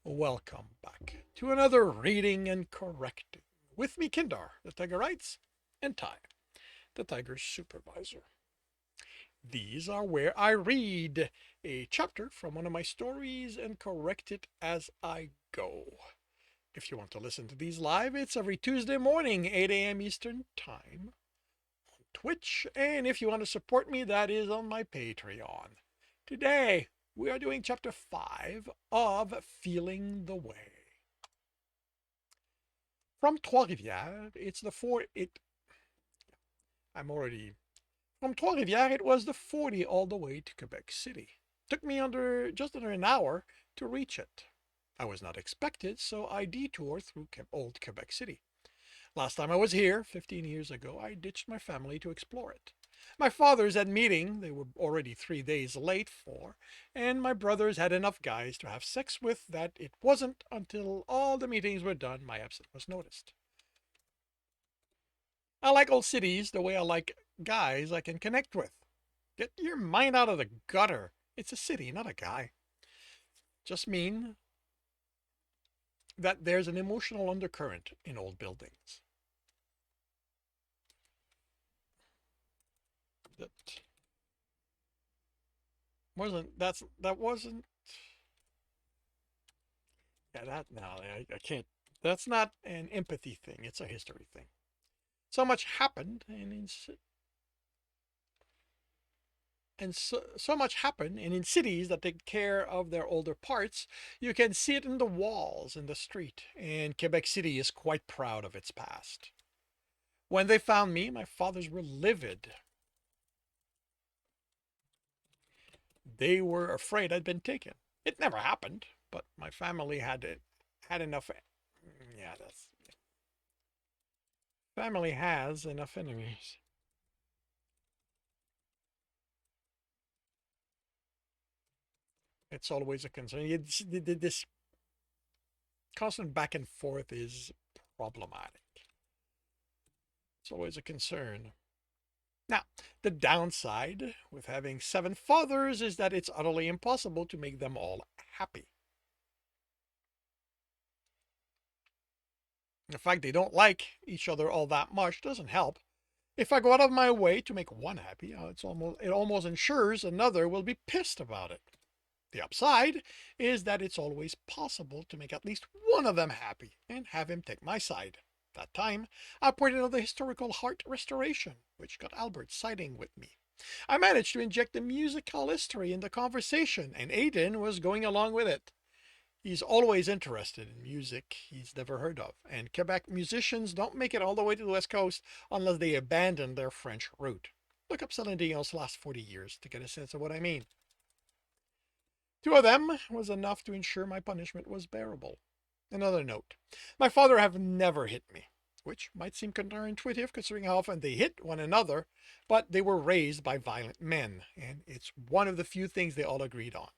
Welcome back to another reading and correcting. With me, Kindar, the Tiger writes, and Ty, the Tiger's supervisor. These are where I read a chapter from one of my stories and correct it as I go. If you want to listen to these live, it's every Tuesday morning, 8 a.m. Eastern Time, on Twitch, and if you want to support me, that is on my Patreon. Today, we are doing chapter 5 of Feeling the Way. From Trois-Rivières, it's the four. I'm already from Trois-Rivières. It was the 40 all the way to Quebec City. Took me just under an hour to reach it. I was not expected, so I detoured through old Quebec City. Last time I was here, 15 years ago, I ditched my family to explore it. My fathers had meeting they were already 3 days late for, and my brothers had enough guys to have sex with that it wasn't until all the meetings were done my absence was noticed. I like old cities the way I like guys I can connect with. Get your mind out of the gutter. It's a city, not a guy. Just mean that there's an emotional undercurrent in old buildings. That that wasn't yeah that no I can't. That's not an empathy thing. It's a history thing. So much happened, so much happened, and in cities that take care of their older parts, you can see it in the walls in the street, and Quebec City is quite proud of its past. When they found me, my fathers were livid. They were afraid I'd been taken. It never happened, but my family had enough. Yeah, that's family has enough enemies. It's always a concern. This constant back and forth is problematic. It's always a concern. Now, the downside with having 7 fathers is that it's utterly impossible to make them all happy. The fact they don't like each other all that much doesn't help. If I go out of my way to make one happy, it almost ensures another will be pissed about it. The upside is that it's always possible to make at least one of them happy and have him take my side. That time, I pointed out the historical heart restoration, which got Albert siding with me. I managed to inject the musical history in the conversation, and Aiden was going along with it. He's always interested in music he's never heard of, and Quebec musicians don't make it all the way to the West Coast unless they abandon their French route. Look up Celine Dion's last 40 years to get a sense of what I mean. 2 of them was enough to ensure my punishment was bearable. Another note. My father have never hit me, which might seem counterintuitive considering how often they hit one another, but they were raised by violent men, and it's one of the few things they all agreed on.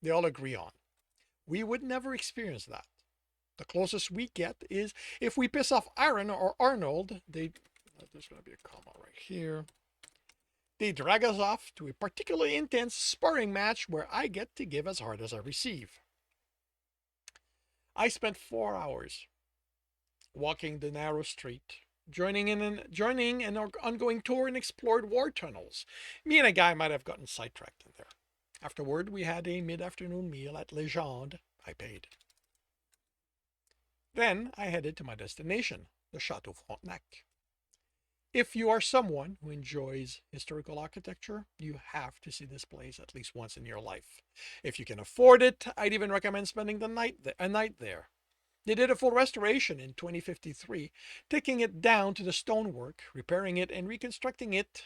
They all agree on. We would never experience that. The closest we get is if we piss off Aaron or Arnold, there's going to be a comma right here. They drag us off to a particularly intense sparring match where I get to give as hard as I receive. I spent 4 hours walking the narrow street, joining an ongoing tour and explored war tunnels. Me and a guy might have gotten sidetracked in there. Afterward, we had a mid-afternoon meal at Legende. I paid. Then I headed to my destination, the Chateau Frontenac. If you are someone who enjoys historical architecture, you have to see this place at least once in your life. If you can afford it, I'd even recommend spending a night there. They did a full restoration in 2053, taking it down to the stonework, repairing it, and reconstructing it,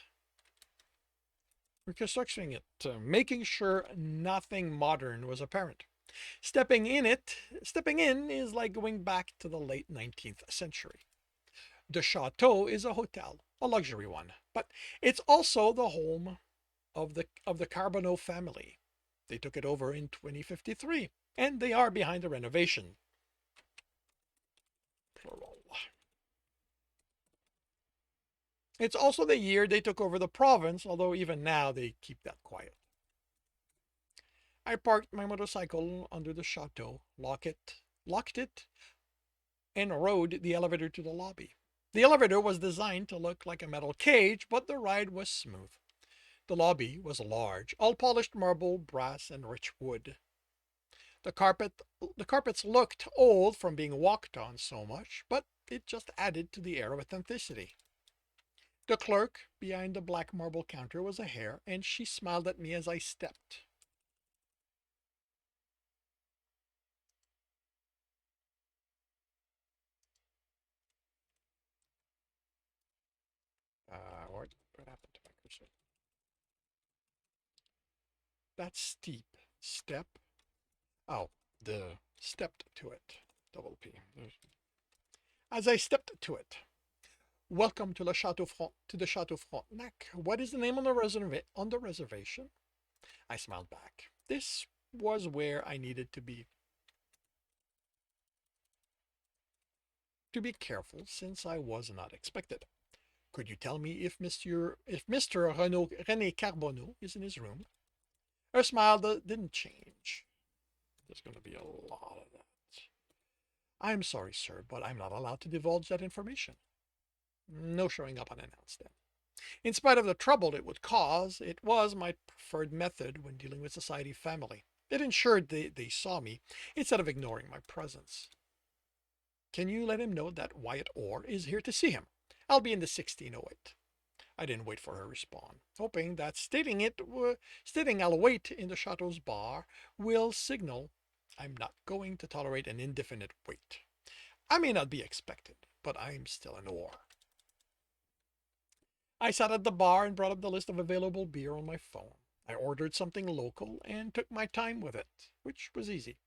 making sure nothing modern was apparent. Stepping in is like going back to the late 19th century. The chateau is a hotel, a luxury one, but it's also the home of the Carbonneau family. They took it over in 2053, and they are behind the renovation. Plural. It's also the year they took over the province, although even now they keep that quiet. I parked my motorcycle under the chateau, locked it, and rode the elevator to the lobby. The elevator was designed to look like a metal cage, but the ride was smooth. The lobby was large, all polished marble, brass, and rich wood. The carpet the carpets looked old from being walked on so much, but it just added to the air of authenticity. The clerk behind the black marble counter was a hare, and she smiled at me as I stepped. What happened to my cursor? That steep step. Oh, the stepped to it. Double P. As I stepped to it. Welcome to the Chateau Frontenac. What is the name on the reservation? I smiled back. This was where I needed to be careful since I was not expected. Could you tell me if Mr. René Carbonneau is in his room? Her smile didn't change. There's going to be a lot of that. I'm sorry, sir, but I'm not allowed to divulge that information. No showing up unannounced then. In spite of the trouble it would cause, it was my preferred method when dealing with society family. It ensured they saw me instead of ignoring my presence. Can you let him know that Wyatt Orr is here to see him? I'll be in the 1608. I didn't wait for her response, hoping that stating I'll wait in the chateau's bar will signal I'm not going to tolerate an indefinite wait. I may not be expected, but I'm still in awe. I sat at the bar and brought up the list of available beer on my phone. I ordered something local and took my time with it, which was easy.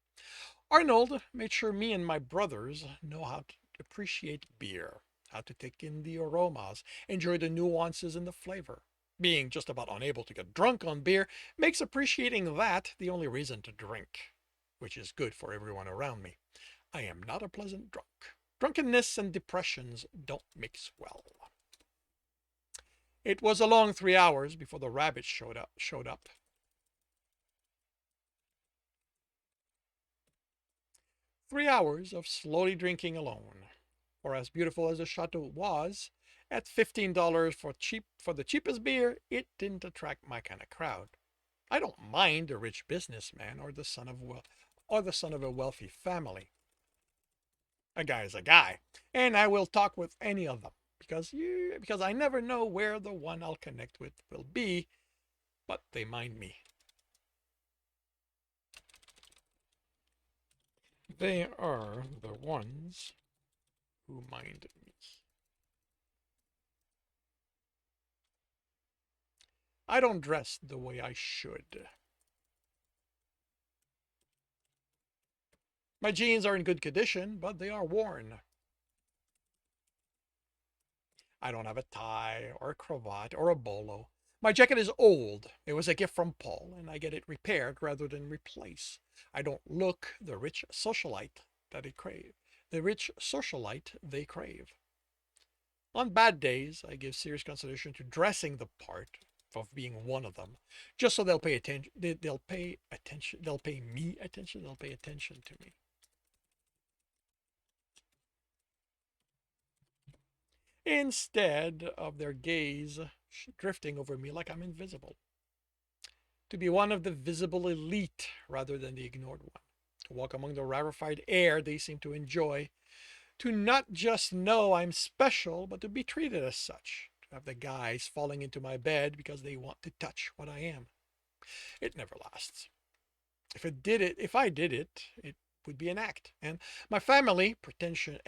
Arnold made sure me and my brothers know how to appreciate beer, how to take in the aromas, enjoy the nuances and the flavor. Being just about unable to get drunk on beer makes appreciating that the only reason to drink, which is good for everyone around me. I am not a pleasant drunk. Drunkenness and depressions don't mix well. It was a long 3 hours before the rabbit showed up. 3 hours of slowly drinking alone. For as beautiful as the chateau was, at $15 for the cheapest beer, it didn't attract my kind of crowd. I don't mind a rich businessman or the son of a wealthy family. A guy is a guy, and I will talk with any of them because I never know where the one I'll connect with will be, but they mind me. They are the ones who mind me. I don't dress the way I should. My jeans are in good condition, but they are worn. I don't have a tie or a cravat or a bolo. My jacket is old. It was a gift from Paul, and I get it repaired rather than replace. I don't look the rich socialite that they crave. The rich socialite they crave. On bad days, I give serious consideration to dressing the part of being one of them, just so they'll pay attention. They'll pay attention. They'll pay me attention. They'll pay attention to me. Instead of their gaze drifting over me like I'm invisible. To be one of the visible elite rather than the ignored one. To walk among the rarefied air they seem to enjoy. To not just know I'm special, but to be treated as such. To have the guys falling into my bed because they want to touch what I am. It never lasts. If I did it, it would be an act. In my family, pretension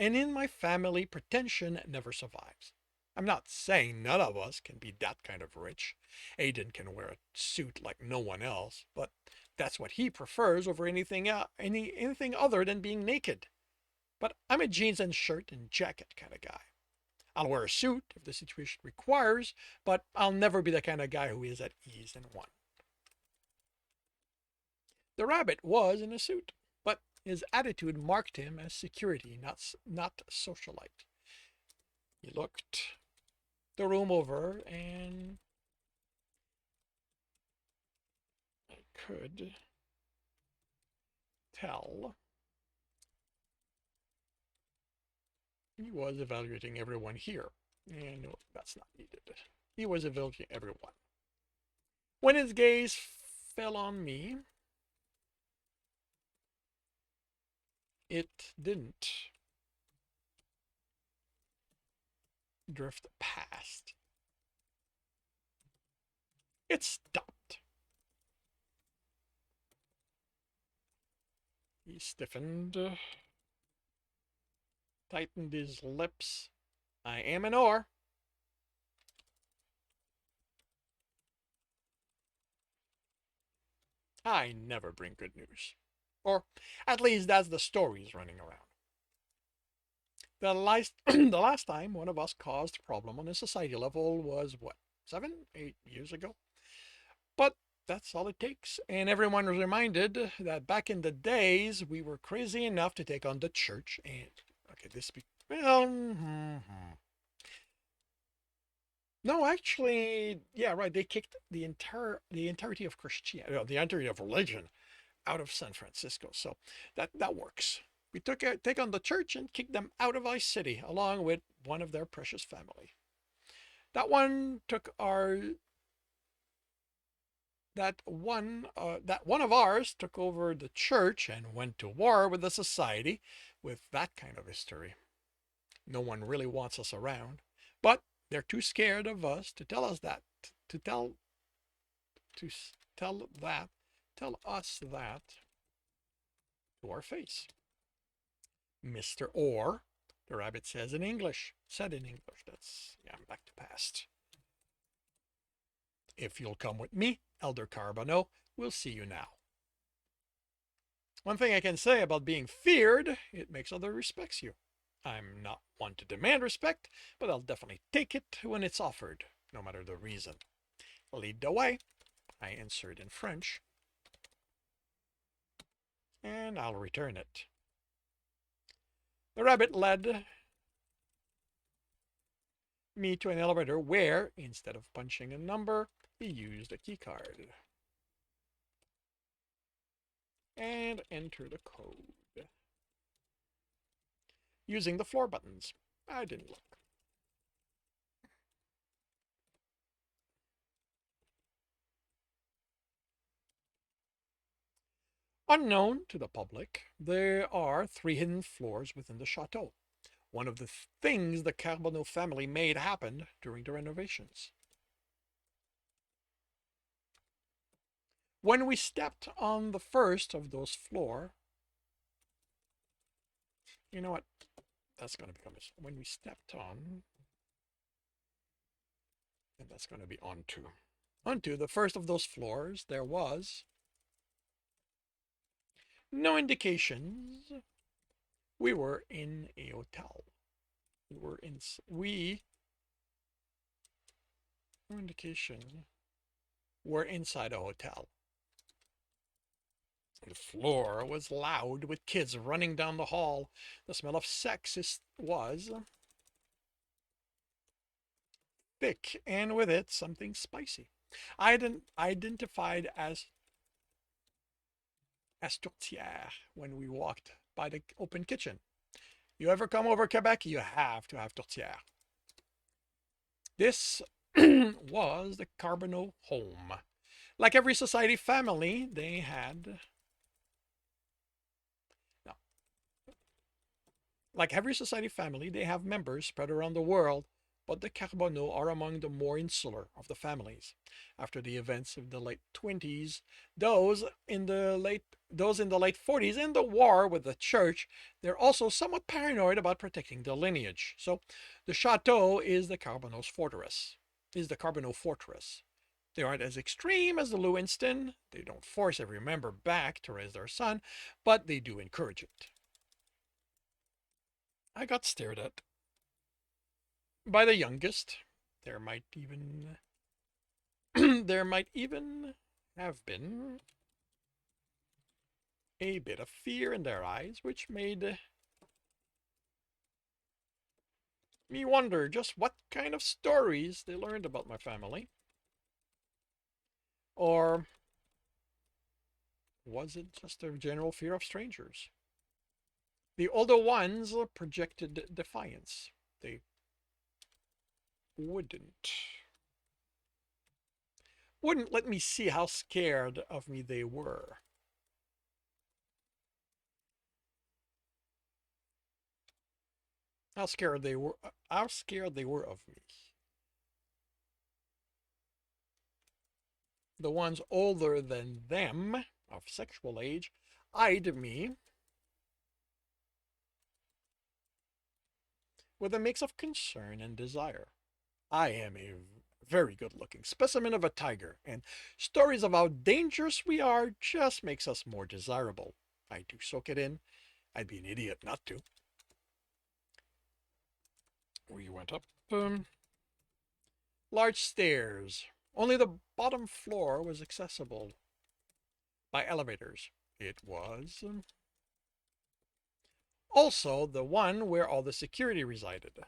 never survives. I'm not saying none of us can be that kind of rich. Aiden can wear a suit like no one else, but that's what he prefers over anything other than being naked. But I'm a jeans and shirt and jacket kind of guy. I'll wear a suit if the situation requires, but I'll never be the kind of guy who is at ease in one. The rabbit was in a suit, but his attitude marked him as security, not socialite. He looked the room over, and I could hotel, he was evaluating everyone here. And no, that's not needed. He was evaluating everyone. When his gaze fell on me, it didn't drift past. It stopped. He stiffened, tightened his lips. I am an Orr. I never bring good news. Or at least that's the stories running around. The last time one of us caused a problem on a society level was what, 7, 8 years ago? But that's all it takes. And everyone was reminded that back in the days, we were crazy enough to take on the church. And, okay, well, no, actually, yeah, right. They kicked the entirety of Christianity, the entirety of religion out of San Francisco. So that works. We take on the church and kick them out of Vice City, along with one of their precious family. That one took our that one of ours took over the church and went to war with the society. With that kind of history, no one really wants us around, but they're too scared of us to tell us that to tell to tell us that to our face. Mr. Orr, the rabbit said in English. That's, yeah, back to past. If you'll come with me, Elder Carbonneau, we'll see you now. One thing I can say about being feared, it makes others respect you. I'm not one to demand respect, but I'll definitely take it when it's offered, no matter the reason. Lead the way, I answered in French, and I'll return it. The rabbit led me to an elevator where, instead of punching a number, he used a keycard. And enter the code. Using the floor buttons. I didn't look. Unknown to the public, there are 3 hidden floors within the chateau. One of the things the Carbonneau family made happen during the renovations. When we stepped on the first of those floors, you know what? That's going to become when we stepped on, and that's going to be onto. Onto the first of those floors, there was no indications we were in a hotel. No indication we're inside a hotel. The floor was loud with kids running down the hall. The smell of sex was thick, and with it something spicy. Identified as tourtière when we walked by the open kitchen. You ever come over Quebec, you have to have tourtière. This was the Carbonneau home. Like every society family, they had... No. Like every society family, they have members spread around the world, but the Carbonneau are among the more insular of the families. After the events of the late 20s, those in the late 40s and the war with the church, they're also somewhat paranoid about protecting their lineage. So the chateau is the Carbonneau fortress. They aren't as extreme as the Lewinston. They don't force every member back to raise their son, but they do encourage it. I got stared at by the youngest. There might even have been a bit of fear in their eyes, which made me wonder just what kind of stories they learned about my family, or was it just a general fear of strangers? The older ones projected defiance. They wouldn't. Wouldn't let me see how scared of me they were. How scared they were. How scared they were of me. The ones older than them, of sexual age, eyed me with a mix of concern and desire. I am a very good looking specimen of a tiger, and stories of how dangerous we are just makes us more desirable. I do soak it in. I'd be an idiot not to. We went up large stairs. Only the bottom floor was accessible by elevators. It was also the one where all the security resided.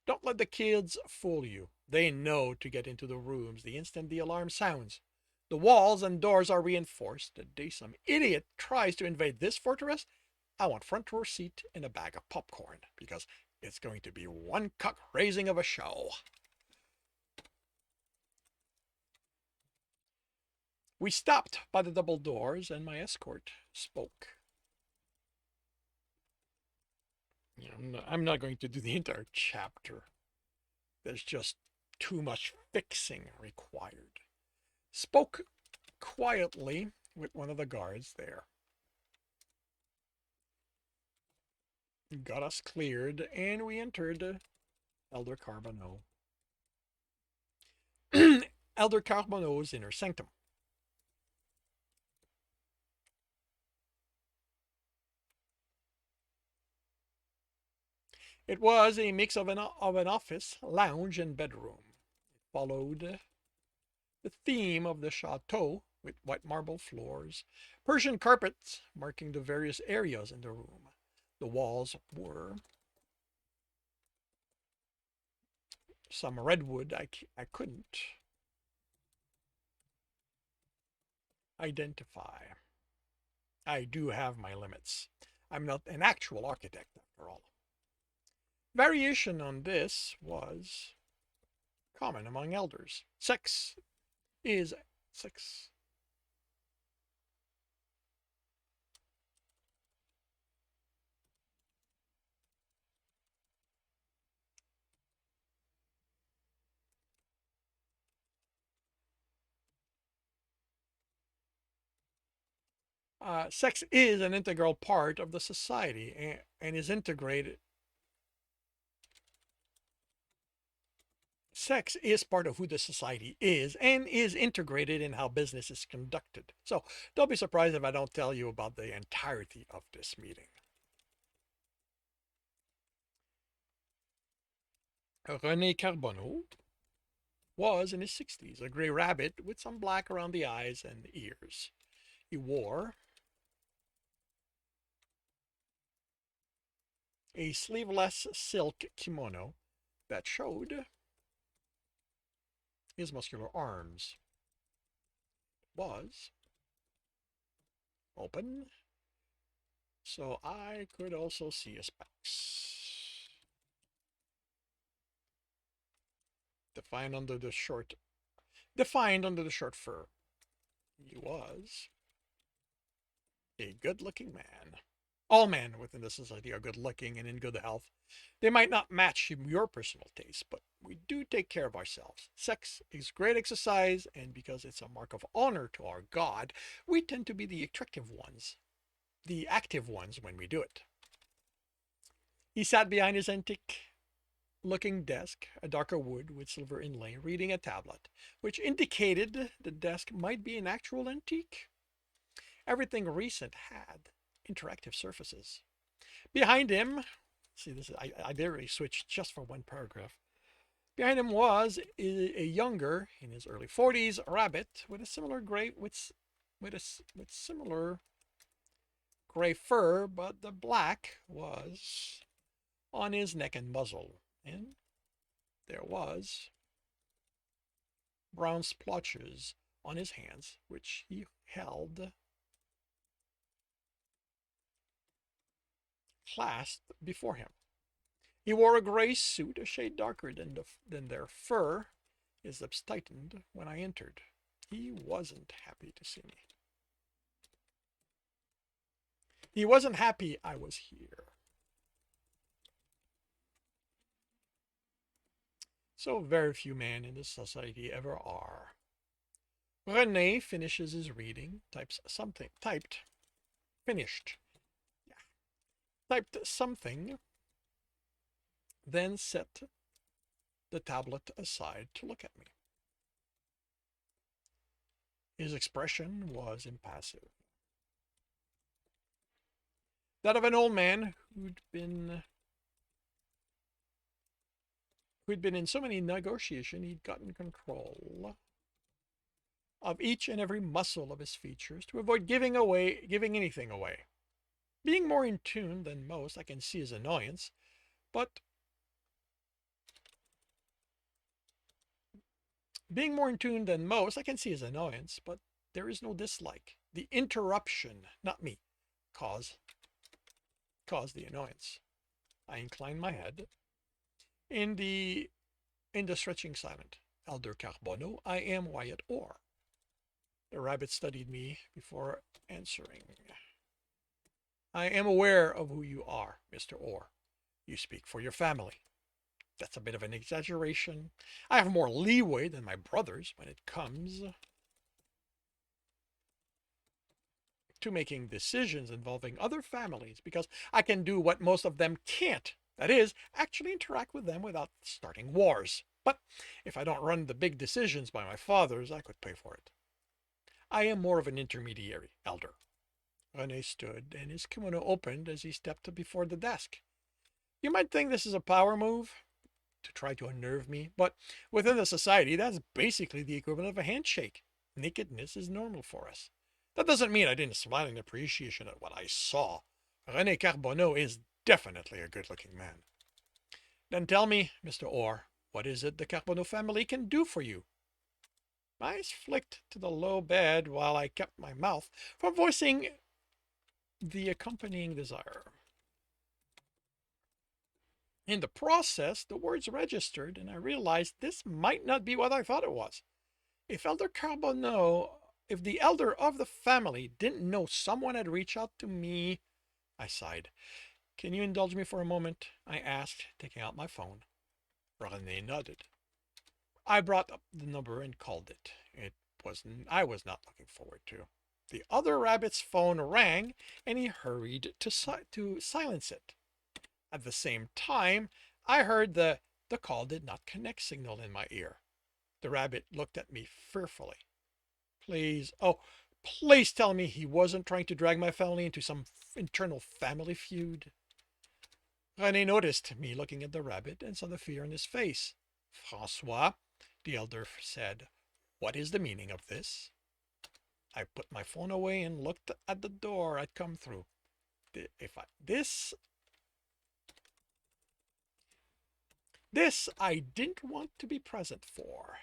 Don't let the kids fool you. They know to get into the rooms the instant the alarm sounds. The walls and doors are reinforced. The day some idiot tries to invade this fortress, I want front row seat and a bag of popcorn, because it's going to be one cock raising of a show. We stopped by the double doors, and my escort spoke. I'm not going to do the entire chapter. There's just too much fixing required. Spoke quietly with one of the guards there. Got us cleared, and we entered Elder Carbonneau. Elder Carbonneau's inner sanctum. It was a mix of an office, lounge, and bedroom. It followed the theme of the chateau, with white marble floors, Persian carpets marking the various areas in the room. The walls were some redwood I couldn't identify. I do have my limits. I'm not an actual architect, after all. Variation on this was common among elders. Sex is sex. Sex is an integral part of the society and is integrated. Sex is part of who the society is and is integrated in how business is conducted. So don't be surprised if I don't tell you about the entirety of this meeting. René Carbonneau was in his 60s, a gray rabbit with some black around the eyes and ears. He wore a sleeveless silk kimono that showed his muscular arms. It was open, so I could also see his pecs. Defined under the short fur. He was a good-looking man. All men within the society are good-looking and in good health. They might not match your personal taste, but we do take care of ourselves. Sex is great exercise, and because it's a mark of honor to our God, we tend to be the attractive ones, the active ones when we do it. He sat behind his antique-looking desk, a darker wood with silver inlay, reading a tablet, which indicated the desk might be an actual antique. Everything recent had interactive surfaces. Behind him, see this, I barely switched just for one paragraph. Behind him was a younger, in his early 40s, rabbit with a similar gray with similar gray fur, but the black was on his neck and muzzle, and there was brown splotches on his hands, which he held clasped before him. He wore a gray suit, a shade darker than their fur. His lips tightened when I entered. He wasn't happy to see me. He wasn't happy I was here. So very few men in this society ever are. René finishes his reading, finished, typed something, then set the tablet aside to look at me. His expression was impassive. That of an old man who'd been in so many negotiations he'd gotten control of each and every muscle of his features to avoid giving anything away. Being more in tune than most, I can see his annoyance, but there is no dislike. The interruption, not me, caused the annoyance. I inclined my head in the stretching silent. Elder Carbonneau, I am Wyatt Orr. The rabbit studied me before answering. I am aware of who you are, Mr. Orr. You speak for your family. That's a bit of an exaggeration. I have more leeway than my brothers when it comes to making decisions involving other families because I can do what most of them can't. That is, actually interact with them without starting wars. But if I don't run the big decisions by my fathers, I could pay for it. I am more of an intermediary, Elder. René stood, and his kimono opened as he stepped before the desk. You might think this is a power move to try to unnerve me, but within the society, that's basically the equivalent of a handshake. Nakedness is normal for us. That doesn't mean I didn't smile in appreciation at what I saw. René Carbonneau is definitely a good-looking man. Then tell me, Mr. Orr, what is it the Carbonneau family can do for you? My eyes flicked to the low bed while I kept my mouth from voicing the accompanying desire. In the process, the words registered, and I realized this might not be what I thought it was. If the elder of the family didn't know someone had reached out to me, I sighed. Can you indulge me for a moment? I asked, taking out my phone. René nodded. I brought up the number and called it. I was not looking forward to. The other rabbit's phone rang, and he hurried to silence it. At the same time, I heard the call did not connect signal in my ear. The rabbit looked at me fearfully. Please tell me he wasn't trying to drag my family into some internal family feud. René noticed me looking at the rabbit and saw the fear in his face. Francois, the elder said, what is the meaning of this? I put my phone away and looked at the door I'd come through. This I didn't want to be present for.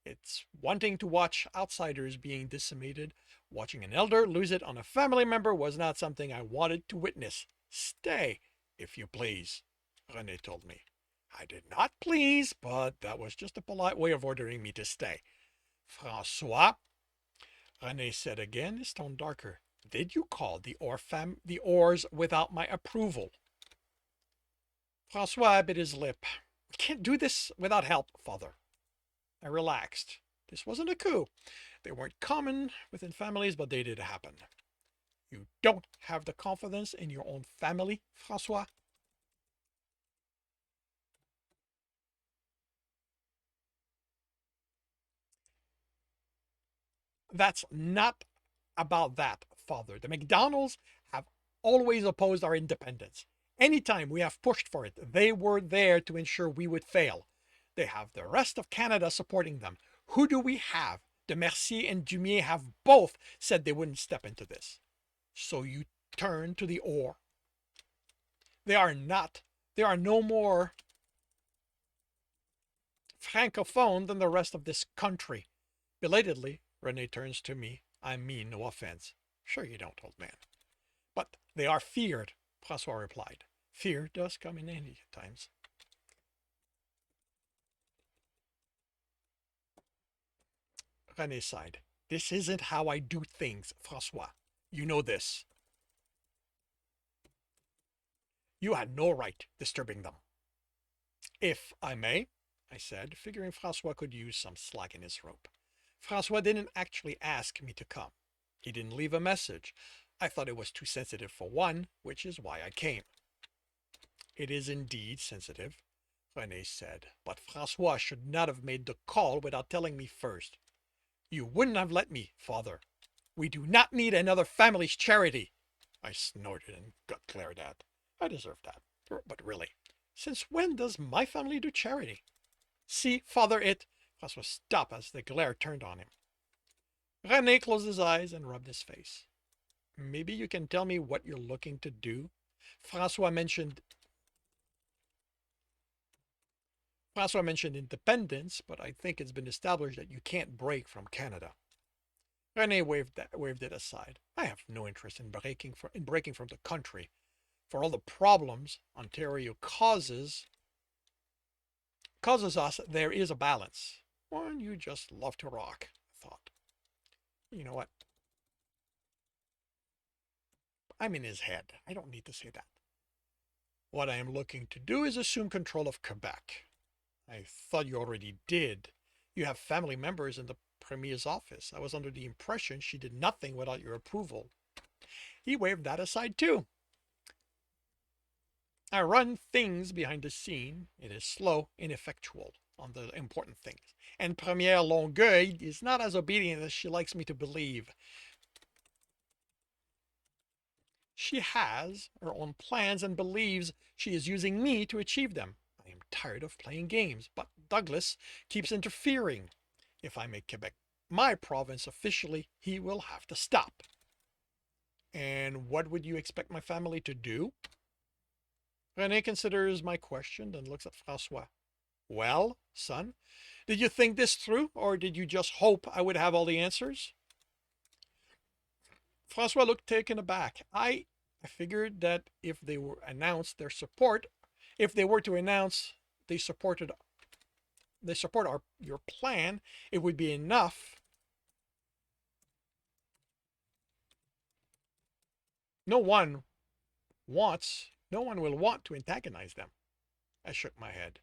It's wanting to watch outsiders being decimated. Watching an elder lose it on a family member was not something I wanted to witness. Stay, if you please, René told me. I did not please, but that was just a polite way of ordering me to stay. Francois, René said again, his tone darker. Did you call the Orrs without my approval? Francois bit his lip. Can't do this without help, father. I relaxed. This wasn't a coup. They weren't common within families, but they did happen. You don't have the confidence in your own family, Francois? That's not about that, father. The McDonald's have always opposed our independence. Anytime we have pushed for it, they were there to ensure we would fail. They have the rest of Canada supporting them. Who do we have? De Mercier and Dumier have both said they wouldn't step into this. So you turn to the Orr. They are no more francophone than the rest of this country. Belatedly, Rene turns to me. I mean no offense. Sure you don't, old man. But they are feared, Francois replied. Fear does come in handy at times. Rene sighed. This isn't how I do things, Francois. You know this. You had no right disturbing them. If I may, I said, figuring Francois could use some slack in his rope. Francois didn't actually ask me to come. He didn't leave a message. I thought it was too sensitive for one, which is why I came. It is indeed sensitive, Rene said, but Francois should not have made the call without telling me first. You wouldn't have let me, father. We do not need another family's charity. I snorted and got glared at. I deserved that. But really, since when does my family do charity? See, father, Francois stopped as the glare turned on him. Rene closed his eyes and rubbed his face. Maybe you can tell me what you're looking to do? Francois mentioned independence, but I think it's been established that you can't break from Canada. Rene waved it aside. I have no interest in breaking from the country. For all the problems Ontario causes us, there is a balance. One you just love to rock, I thought. You know what? I'm in his head. I don't need to say that. What I am looking to do is assume control of Quebec. I thought you already did. You have family members in the Premier's office. I was under the impression she did nothing without your approval. He waved that aside too. I run things behind the scene. It is slow, ineffectual on the important things. And Premiere Longueuil is not as obedient as she likes me to believe. She has her own plans and believes she is using me to achieve them. I am tired of playing games, but Douglas keeps interfering. If I make Quebec my province officially, he will have to stop. And what would you expect my family to do? Rene considers my question, then looks at Francois. Well, son, did you think this through, or did you just hope I would have all the answers? Francois looked taken aback. I figured that if they were announced their support, if they were to announce they support your plan, it would be enough. No one will want to antagonize them. I shook my head.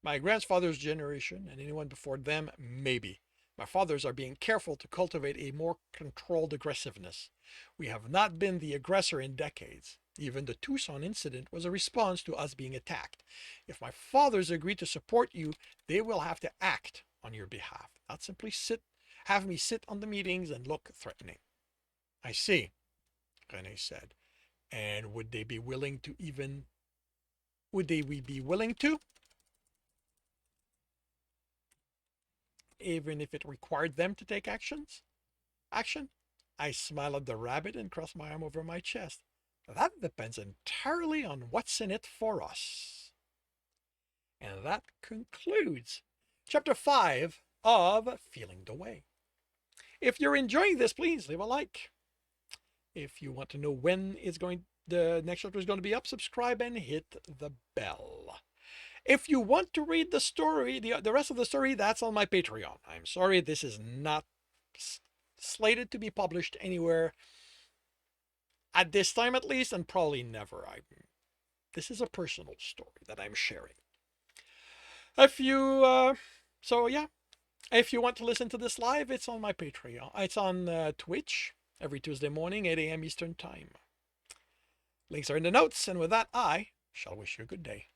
My grandfather's generation and anyone before them, maybe. My fathers are being careful to cultivate a more controlled aggressiveness. We have not been the aggressor in decades. Even the Tucson incident was a response to us being attacked. If my fathers agree to support you, they will have to act on your behalf, not simply have me sit on the meetings and look threatening. I see, Rene said. And would they be willing to? Even if it required them to take action? I smiled at the rabbit and crossed my arm over my chest. That depends entirely on what's in it for us. And that concludes Chapter 5 of Feeling the Way. If you're enjoying this, please leave a like. If you want to know when the next chapter is going to be up, subscribe and hit the bell. If you want to read the story, the rest of the story, that's on my Patreon. I'm sorry, this is not slated to be published anywhere at this time, at least, and probably never. This is a personal story that I'm sharing. If you want to listen to this live, it's on my Patreon. It's on Twitch every Tuesday morning, 8 a.m. Eastern Time. Links are in the notes, and with that, I shall wish you a good day.